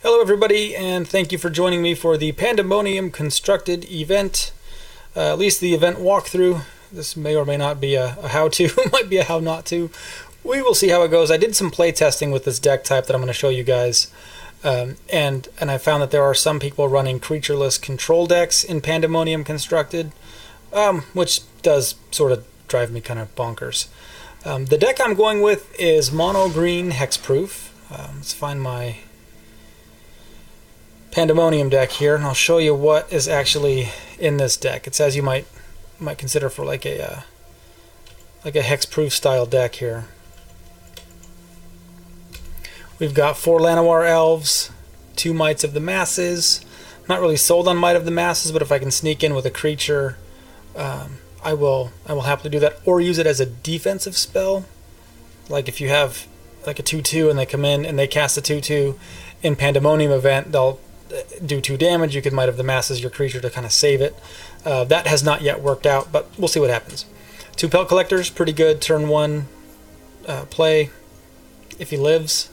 Hello everybody, and thank you for joining me for the Pandemonium Constructed event, at least the event walkthrough. This may or may not be a how-to, it might be a how not to. We will see how it goes. I did some play testing with this deck type that I'm going to show you guys, and I found that there are some people running creatureless control decks in Pandemonium Constructed, which does sort of drive me kind of bonkers. The deck I'm going with is mono green hexproof. Let's find my Pandemonium deck here, and I'll show you what is actually in this deck. It's as you might consider for like a hexproof style deck here. We've got 4 Llanowar Elves, 2 Mights of the Masses. Not really sold on Might of the Masses, but if I can sneak in with a creature, I will happily do that, or use it as a defensive spell. Like if you have like a 2/2 and they come in and they cast a 2/2 in Pandemonium event, they'll do 2 damage. You can Might of the Masses your creature to kind of save it. That has not yet worked out, but we'll see what happens. 2 Pelt Collectors, pretty good turn 1 play. If he lives,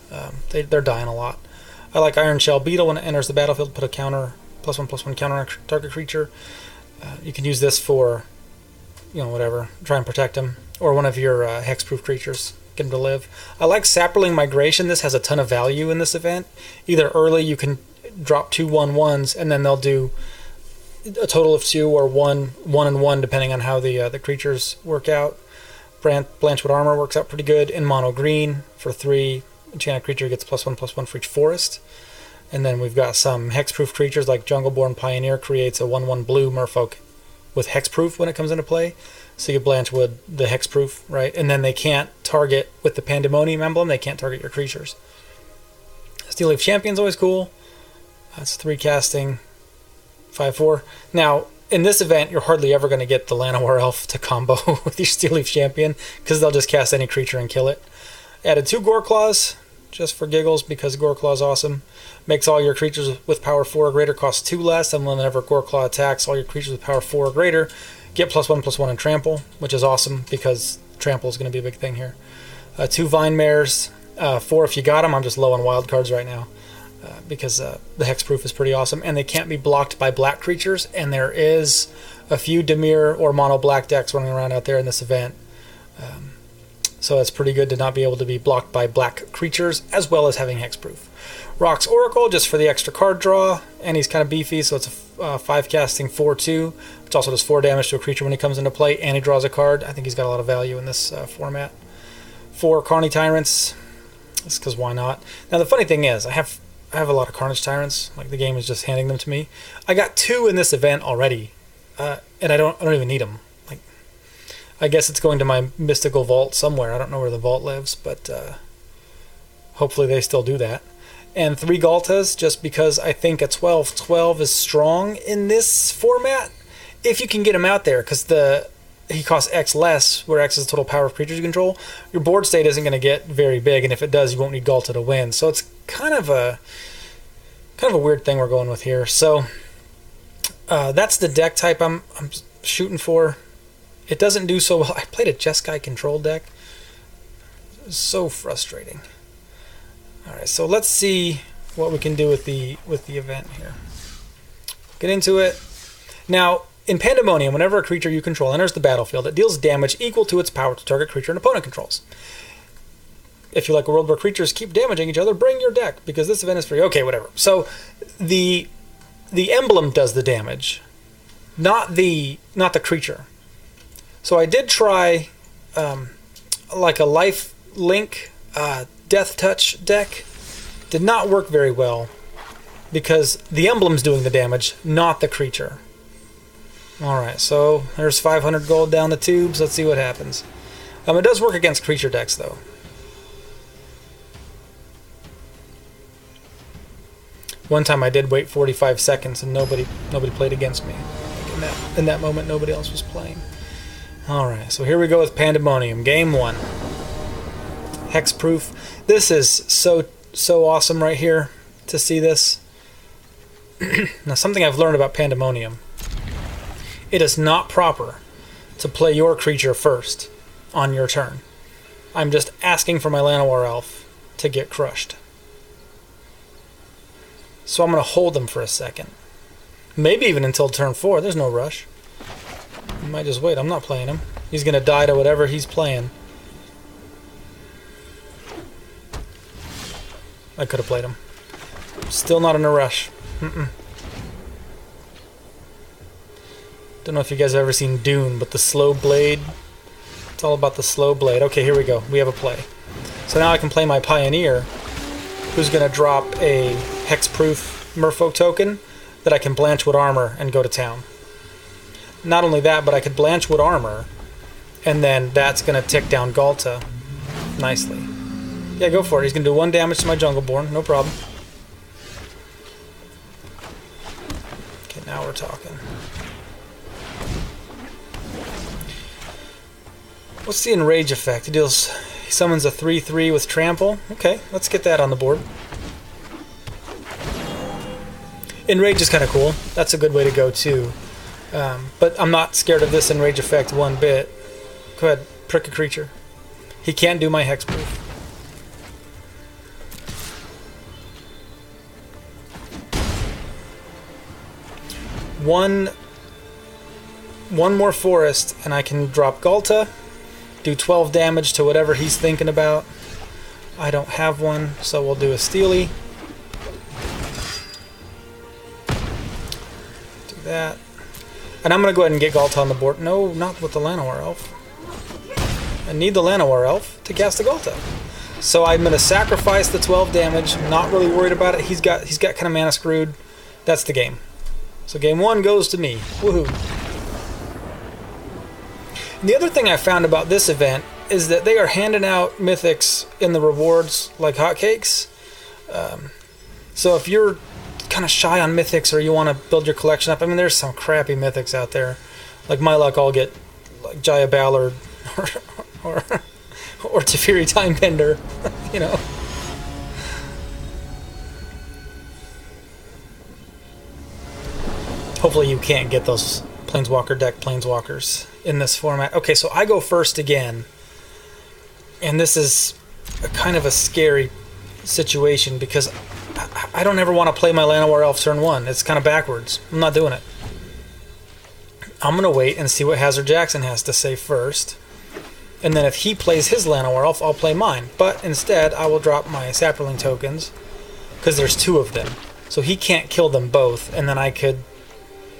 they're dying a lot. I like Iron Shell Beetle. When it enters the battlefield, put a counter, +1/+1 counter on target creature. You can use this for, whatever, try and protect him, or one of your hexproof creatures, get him to live. I like Saproling Migration. This has a ton of value in this event. Either early you can drop 2 1/1s, and then they'll do a total of 2 or 1 and 1 depending on how the creatures work out. Blanchwood Armor works out pretty good in mono green. For 3, enchanted creature gets +1/+1 for each forest. And then we've got some hexproof creatures like Jungleborn Pioneer creates a 1/1 blue merfolk with hexproof when it comes into play. So you Blanchwood the hexproof, right? And then they can't target with the Pandemonium emblem, they can't target your creatures. Steel Leaf Champion's always cool. That's 3 casting, 5/4. Now, in this event, you're hardly ever going to get the Llanowar Elf to combo with your Steel Leaf Champion, because they'll just cast any creature and kill it. Added 2 Goreclaws, just for giggles, because Goreclaw's awesome. Makes all your creatures with power 4 or greater cost 2 less, and whenever Goreclaw attacks, all your creatures with power 4 or greater get +1/+1 in Trample, which is awesome, because Trample is going to be a big thing here. 2 Vine Mares, 4 if you got them. I'm just low on wild cards right now. Because the hexproof is pretty awesome, and they can't be blocked by black creatures, and there is a few Dimir or mono black decks running around out there in this event, so it's pretty good to not be able to be blocked by black creatures, as well as having hexproof. Rock's Oracle, just for the extra card draw, and he's kind of beefy, so it's a 5 casting 4/2, which also does 4 damage to a creature when he comes into play, and he draws a card. I think he's got a lot of value in this format. 4 Carney Tyrants, just because why not? Now the funny thing is, I have a lot of Carnage Tyrants. Like, the game is just handing them to me. I got 2 in this event already, and I don't even need them. Like, I guess it's going to my mystical vault somewhere. I don't know where the vault lives, but hopefully they still do that. And 3 Galtas, just because I think a 12/12 is strong in this format, if you can get him out there, because he costs X less, where X is the total power of creatures you control. Your board state isn't going to get very big, and if it does, you won't need Galta to win. So it's kind of a weird thing we're going with here. So that's the deck type I'm shooting for. It doesn't do so well. I played a Jeskai control deck. It was so frustrating. All right, so let's see what we can do with the event here. Get into it now. In Pandemonium, whenever a creature you control enters the battlefield, it deals damage equal to its power to target creature an opponent controls. If you like a world where creatures keep damaging each other, bring your deck, because this event is free. Okay, whatever. So the emblem does the damage, not the creature. So I did try like a life link death touch deck. Did not work very well, because the emblem's doing the damage, not the creature. Alright, so there's 500 gold down the tubes. Let's see what happens. It does work against creature decks, though. One time I did wait 45 seconds and nobody played against me. In that moment, nobody else was playing. Alright, so here we go with Pandemonium. Game 1. Hexproof. This is so awesome right here to see this. Now, something I've learned about Pandemonium. It is not proper to play your creature first on your turn. I'm just asking for my Llanowar Elf to get crushed. So I'm going to hold him for a second. Maybe even until turn 4. There's no rush. I might just wait. I'm not playing him. He's going to die to whatever he's playing. I could have played him. Still not in a rush. Don't know if you guys have ever seen Dune, but the slow blade. It's all about the slow blade. Okay, here we go. We have a play. So now I can play my Pioneer, who's going to drop a hexproof Merfolk token that I can Blanchwood Armor and go to town. Not only that, but I could Blanchwood Armor, and then that's going to tick down Galta nicely. Yeah, go for it. He's going to do 1 damage to my Jungleborn. No problem. Okay, now we're talking. What's the Enrage effect? He summons a 3/3 with Trample. Okay, let's get that on the board. Enrage is kind of cool. That's a good way to go too. But I'm not scared of this Enrage effect one bit. Go ahead, prick a creature. He can't do my Hexproof. One more forest, and I can drop Galta, do 12 damage to whatever he's thinking about. I don't have one, so we'll do a Steely. Do that. And I'm going to go ahead and get Galta on the board. No, not with the Llanowar Elf. I need the Llanowar Elf to cast the Galta. So I'm going to sacrifice the 12 damage. I'm not really worried about it. He's got kind of mana screwed. That's the game. So game 1 goes to me. Woohoo. And the other thing I found about this event is that they are handing out mythics in the rewards like hotcakes. So if you're kind of shy on mythics or you want to build your collection up, I mean, there's some crappy mythics out there. Like my luck, I'll get like Jaya Ballard or Teferi Timebender, you know. Hopefully you can't get those Planeswalker deck Planeswalkers in this format. Okay, so I go first again. And this is kind of a scary situation because I don't ever want to play my Llanowar Elf turn 1. It's kind of backwards. I'm not doing it. I'm going to wait and see what Hazard Jackson has to say first. And then if he plays his Llanowar Elf, I'll play mine. But instead, I will drop my Saproling tokens because there's 2 of them. So he can't kill them both, and then I could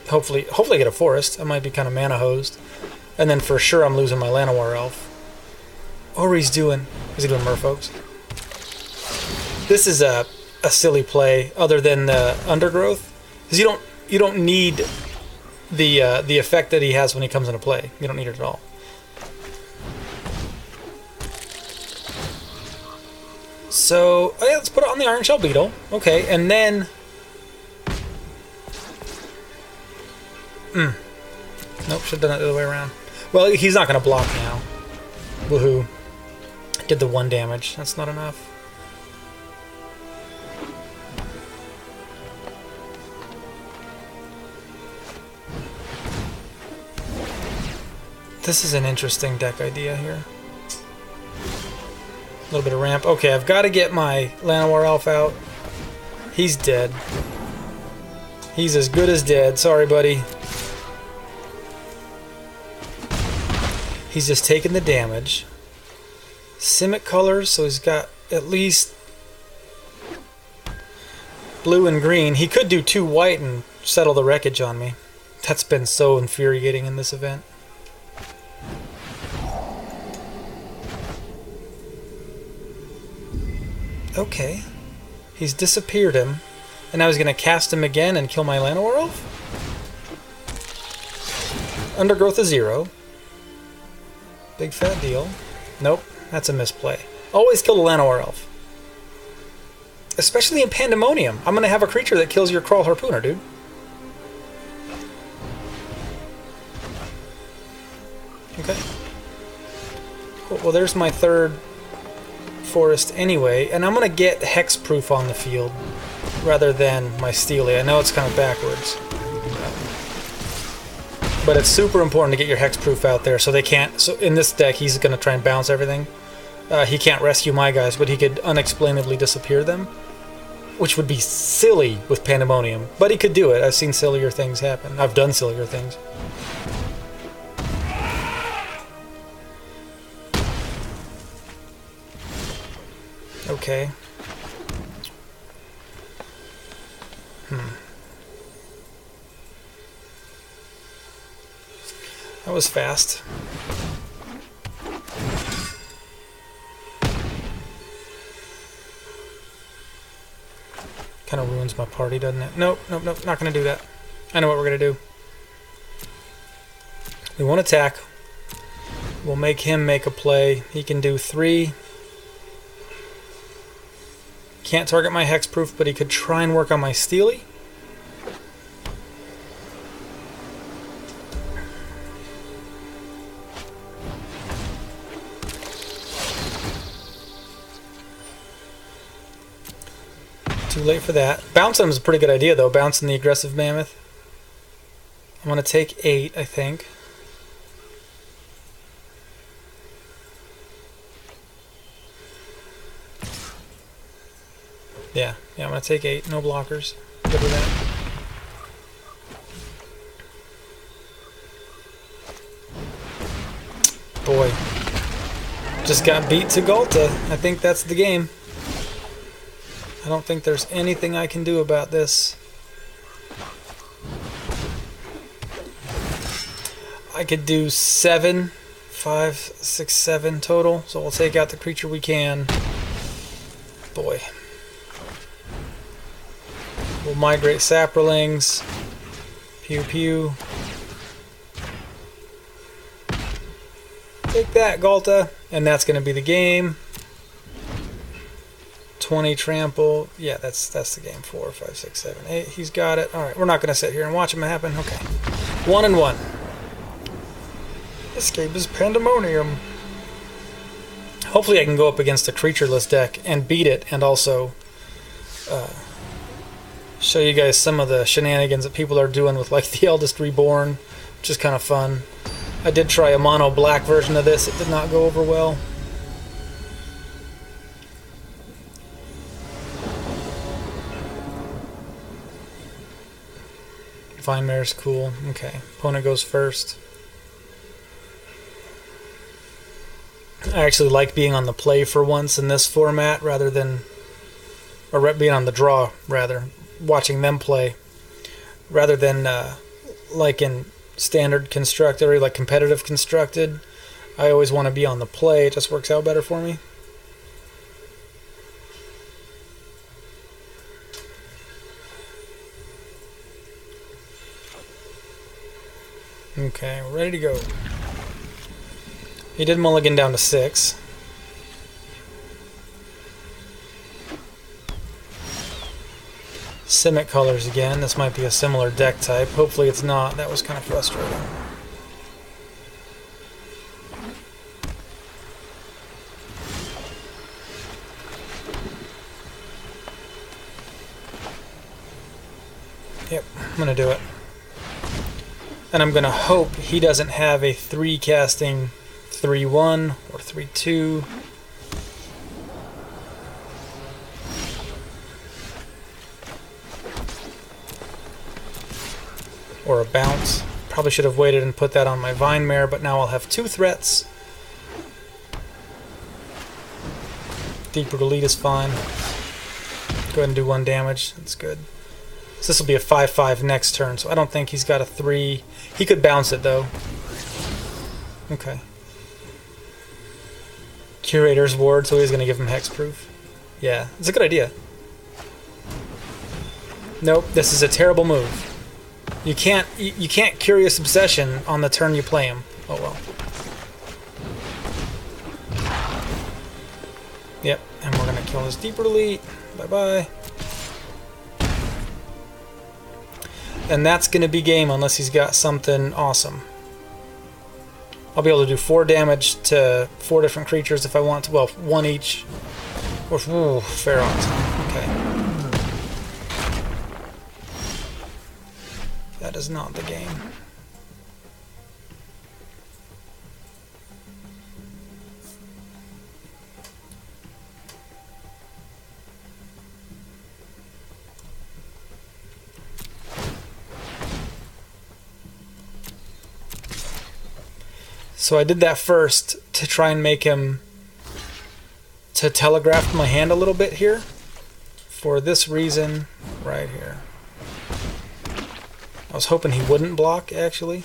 hopefully get a forest. I might be kind of mana hosed. And then for sure I'm losing my Llanowar Elf. Or is he doing Merfolks? This is a silly play other than the Undergrowth. Because you don't need the effect that he has when he comes into play. You don't need it at all. So, oh yeah, let's put it on the Iron Shell Beetle. Okay, and then nope, should have done it the other way around. Well, he's not going to block now. Woohoo. Did the 1 damage. That's not enough. This is an interesting deck idea here. A little bit of ramp. Okay, I've got to get my Llanowar Elf out. He's dead. He's as good as dead. Sorry, buddy. He's just taking the damage. Simic colors, so he's got at least blue and green. He could do 2 white and settle the wreckage on me. That's been so infuriating in this event. Okay. He's disappeared him. And now he's going to cast him again and kill my Llanowar Elf? Undergrowth is 0. Big fat deal. Nope, that's a misplay. Always kill the Llanowar Elf. Especially in Pandemonium. I'm going to have a creature that kills your Crawl Harpooner, dude. Okay. Cool. Well, there's my 3rd forest anyway, and I'm going to get Hexproof on the field rather than my Steely. I know it's kind of backwards. But it's super important to get your Hexproof out there so they can't... So in this deck, he's going to try and bounce everything. He can't rescue my guys, but he could unexplainably disappear them. which would be silly with Pandemonium, but he could do it. I've seen sillier things happen. I've done sillier things. Okay. That was fast. Kind of ruins my party, doesn't it? Nope, nope, nope, not going to do that. I know what we're going to do. We won't attack. We'll make him make a play. He can do 3. Can't target my hexproof, but he could try and work on my Steely. Too late for that. Bouncing him is a pretty good idea, though. Bouncing the aggressive mammoth. I'm going to take 8, I think. Yeah, I'm going to take 8. No blockers. Good with that. Boy. Just got beat to Galta. I think that's the game. I don't think there's anything I can do about this. I could do 7, 5, 6, 7 total, so we'll take out the creature we can. Boy. We'll migrate Saprolings. Pew pew. Take that, Galta. And that's going to be the game. 20 trample. Yeah, that's the game. 4, 5, 6, 7, 8. He's got it. Alright, we're not going to sit here and watch him happen. Okay. 1 and 1. Escape is Pandemonium. Hopefully I can go up against a creatureless deck and beat it, and also show you guys some of the shenanigans that people are doing with like the Eldest Reborn, which is kind of fun. I did try a mono black version of this. It did not go over well. Vine Mare's cool. Okay, opponent goes first. I actually like being on the play for once in this format rather than, or being on the draw rather, watching them play, rather than like in standard constructed or like competitive constructed. I always want to be on the play. It just works out better for me. Okay, we're ready to go. He did mulligan down to 6. Simic colors again. This might be a similar deck type. Hopefully it's not. That was kind of frustrating. Yep, I'm going to do it. And I'm going to hope he doesn't have a 3 casting 3-1 or 3-2. Or a bounce. Probably should have waited and put that on my Vine Mare, but now I'll have 2 threats. Deeper Delete is fine. Go ahead and do 1 damage. That's good. So this will be a 5-5 next turn, so I don't think he's got a 3. He could bounce it, though. Okay. Curator's Ward, so he's going to give him Hexproof. Yeah, it's a good idea. Nope, this is a terrible move. You can't Curious Obsession on the turn you play him. Oh well. Yep, and we're going to kill his Deeper Delete. Bye-bye. And that's going to be game unless he's got something awesome. I'll be able to do 4 damage to 4 different creatures if I want to. Well, 1 each. Or, ooh, Pharaohs. Okay. That is not the game. So I did that first to try and make him to telegraph my hand a little bit here. For this reason, right here. I was hoping he wouldn't block, actually.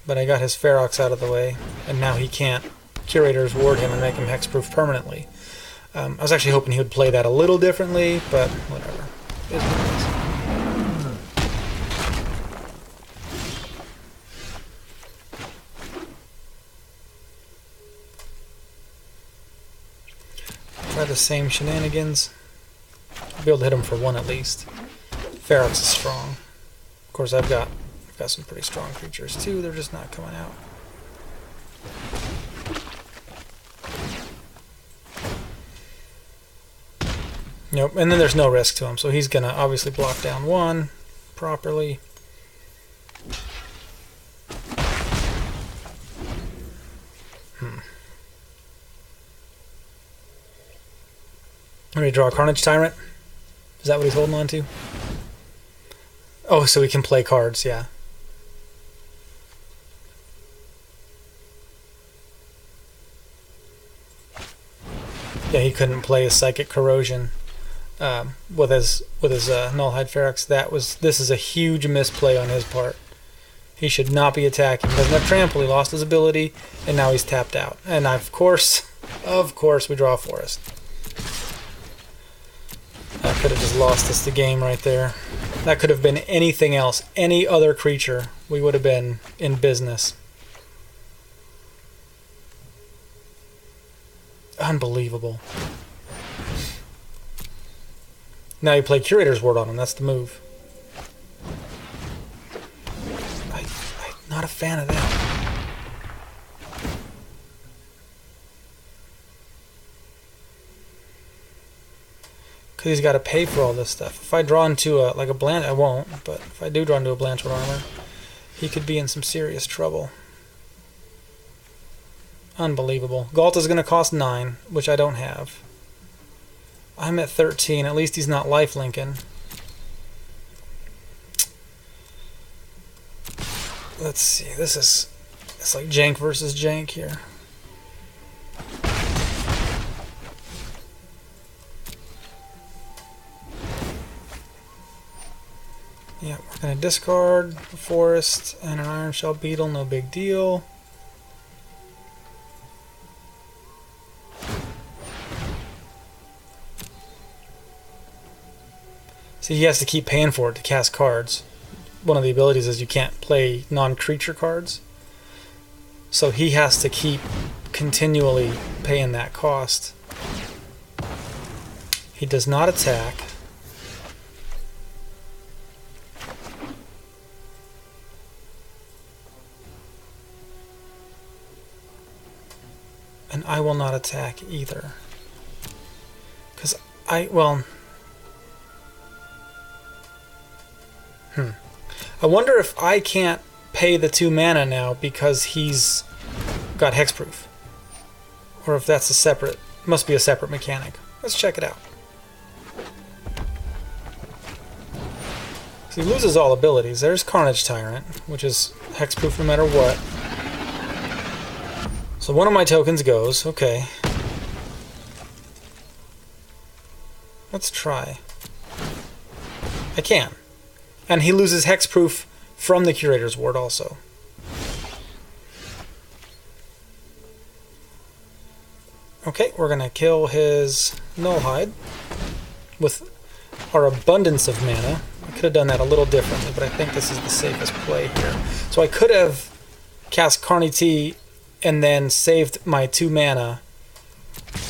But I got his Ferox out of the way, and now he can't Curator's Ward him and make him hexproof permanently. I was actually hoping he would play that a little differently, but whatever. It is what it is. Try the same shenanigans. I'll be able to hit him for 1 at least. Ferox is strong. Of course, I've got some pretty strong creatures too. They're just not coming out. Nope, and then there's no risk to him, so he's gonna obviously block down 1 properly. I'm going to draw a Carnage Tyrant. Is that what he's holding on to? Oh, so he can play cards, yeah. Yeah, he couldn't play his Psychic Corrosion with his Nullhide Ferox. This is a huge misplay on his part. He should not be attacking. He doesn't have Trample. He lost his ability, and now he's tapped out. And of course, we draw a Forest. That could have just lost us the game right there. That could have been anything else, any other creature. We would have been in business. Unbelievable. Now you play Curator's Ward on him. That's the move. I'm not a fan of that. Because he's got to pay for all this stuff. If I draw into like a Blanch, I won't, but if I do draw into a Blanchwood Armor, he could be in some serious trouble. Unbelievable. Galta's going to cost 9, which I don't have. I'm at 13. At least he's not lifelinking. Let's see. It's like jank versus jank here. Yeah, we're going to discard a Forest and an Iron Shell Beetle, no big deal. See, he has to keep paying for it to cast cards. One of the abilities is you can't play non-creature cards. So he has to keep continually paying that cost. He does not attack. And I will not attack either. Because I wonder if I can't pay the 2 mana now because he's got Hexproof. Or if that's must be a separate mechanic. Let's check it out. So he loses all abilities. There's Carnage Tyrant, which is Hexproof no matter what. So one of my tokens goes, okay. Let's try. I can. And he loses Hexproof from the Curator's Ward also. Okay, we're going to kill his Nullhide with our abundance of mana. I could have done that a little differently, but I think this is the safest play here. So I could have cast Carny T and then saved my 2 mana,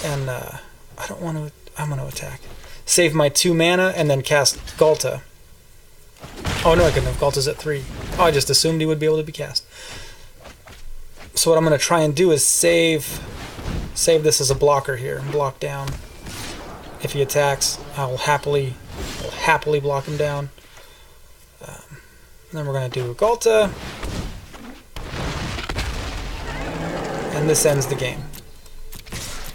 and I don't want to, I'm going to attack. Save my 2 mana and then cast Galta. Oh no, I couldn't have. Galta's at 3. Oh, I just assumed he would be able to be cast. So what I'm going to try and do is save this as a blocker here, block down. If he attacks, I'll happily block him down. And then we're going to do Galta. And this ends the game.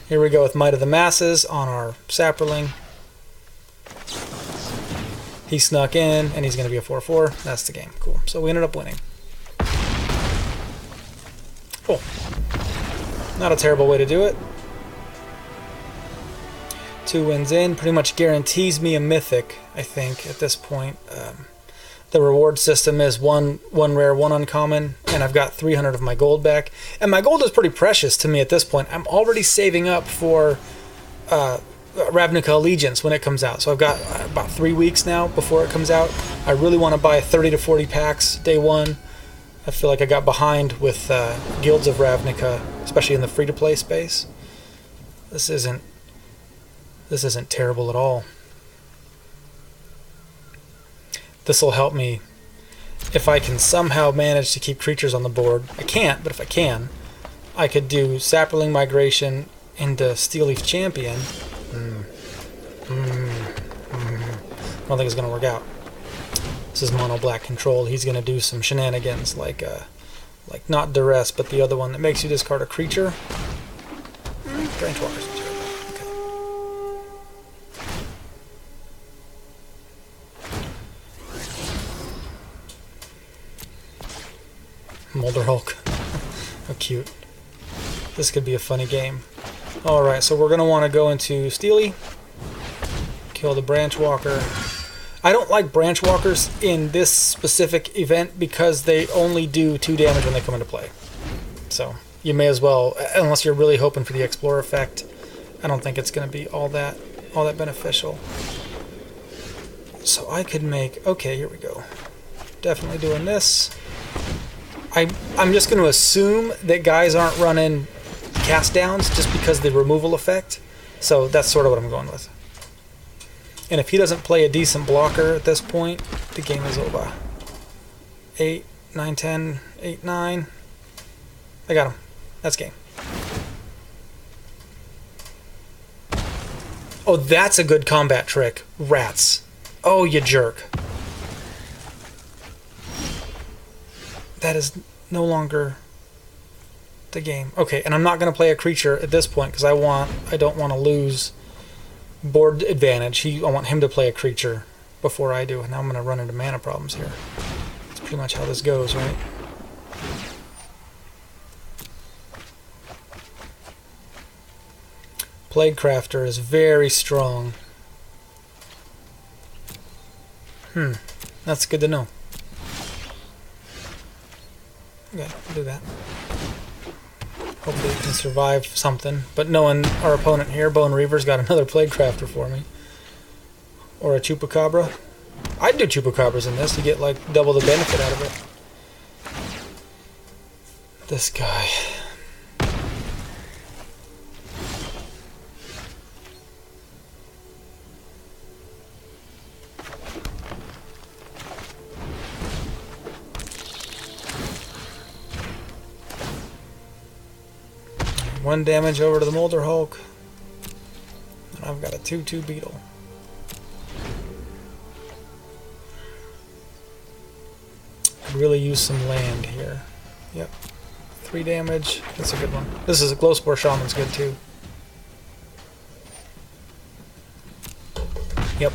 Here we go with Might of the Masses on our Saproling. He snuck in, and he's going to be a 4/4. That's the game. Cool. So we ended up winning. Cool. Not a terrible way to do it. 2 wins in. Pretty much guarantees me a mythic, I think, at this point. The reward system is one rare, 1 uncommon, and I've got 300 of my gold back. And my gold is pretty precious to me at this point. I'm already saving up for Ravnica Allegiance when it comes out. So I've got about 3 weeks now before it comes out. I really want to buy 30 to 40 packs day one. I feel like I got behind with Guilds of Ravnica, especially in the free-to-play space. This isn't terrible at all. This will help me if I can somehow manage to keep creatures on the board. I can't, but if I can, I could do Saproling Migration into Steelleaf Champion. I don't think it's going to work out. This is mono black control. He's going to do some shenanigans like not Duress, but the other one that makes you discard a creature. Branch Walker's terrible. Molder Hulk. How cute. This could be a funny game. Alright, so we're going to want to go into Steely. Kill the Branch Walker. I don't like Branch Walkers in this specific event because they only do 2 damage when they come into play. So you may as well, unless you're really hoping for the Explorer effect, I don't think it's going to be all that beneficial. So I could make... Okay, here we go. Definitely doing this. I'm just going to assume that guys aren't running cast downs just because of the removal effect. So that's sort of what I'm going with. And if he doesn't play a decent blocker at this point, the game is over. 8, 9, 10, 8, 9. I got him. That's game. Oh, that's a good combat trick. Rats. Oh, you jerk. That is no longer the game. Okay, and I'm not going to play a creature at this point because I don't want to lose board advantage. I want him to play a creature before I do. And now I'm going to run into mana problems here. That's pretty much how this goes, right? Plaguecrafter is very strong. That's good to know. Okay, I'll do that. Hopefully we can survive something. But knowing our opponent here, Bone Reaver's got another Plaguecrafter for me. Or a Chupacabra. I'd do Chupacabras in this to get like double the benefit out of it. This guy. One damage over to the Molder Hulk. And I've got a 2/2 Beetle. Could really use some land here. Yep. 3 damage. That's a good one. This is a Glowspore Shaman's good too. Yep.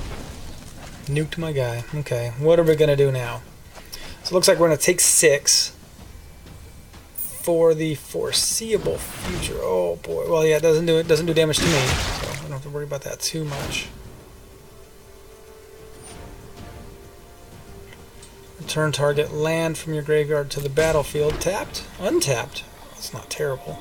Nuked my guy. Okay. What are we going to do now? So it looks like we're going to take 6. For the foreseeable future. Oh boy. Well, yeah, it doesn't do damage to me, so I don't have to worry about that too much. Return target land from your graveyard to the battlefield. Tapped? Untapped? That's not terrible.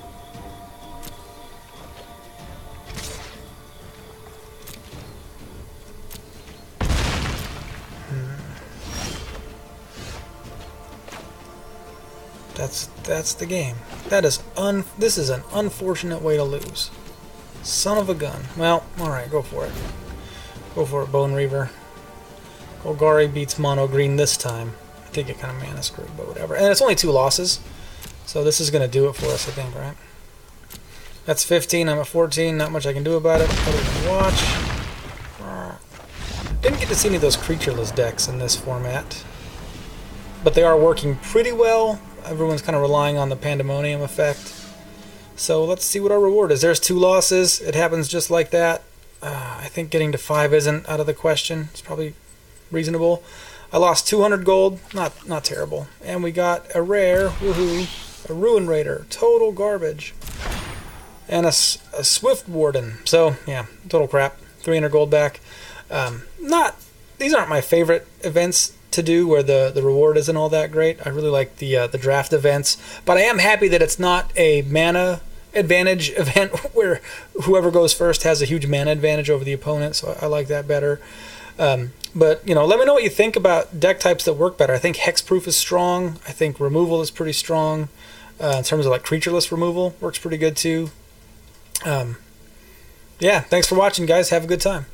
That's the game. This is an unfortunate way to lose. Son of a gun. Well, alright, go for it. Go for it, Bone Reaver. Golgari beats Mono Green this time. I did get kind of mana screwed, but whatever. And it's only 2 losses. So this is going to do it for us, I think, right? That's 15, I'm at 14. Not much I can do about it. Other than watch. Didn't get to see any of those creatureless decks in this format. But they are working pretty well. Everyone's kind of relying on the Pandemonium effect. So let's see what our reward is. There's 2 losses. It happens just like that. I think getting to 5 isn't out of the question. It's probably reasonable. I lost 200 gold. Not terrible. And we got a rare. Woohoo. a Ruin Raider, total garbage, and a Swift Warden. So yeah, total crap. 300 gold back. These aren't my favorite events to do where the reward isn't all that great. I really like the draft events, but I am happy that it's not a mana advantage event where whoever goes first has a huge mana advantage over the opponent, so I like that better. But let me know what you think about deck types that work better. I think Hexproof is strong. I think removal is pretty strong. In terms of like creatureless removal, works pretty good too. Yeah, thanks for watching, guys. Have a good time.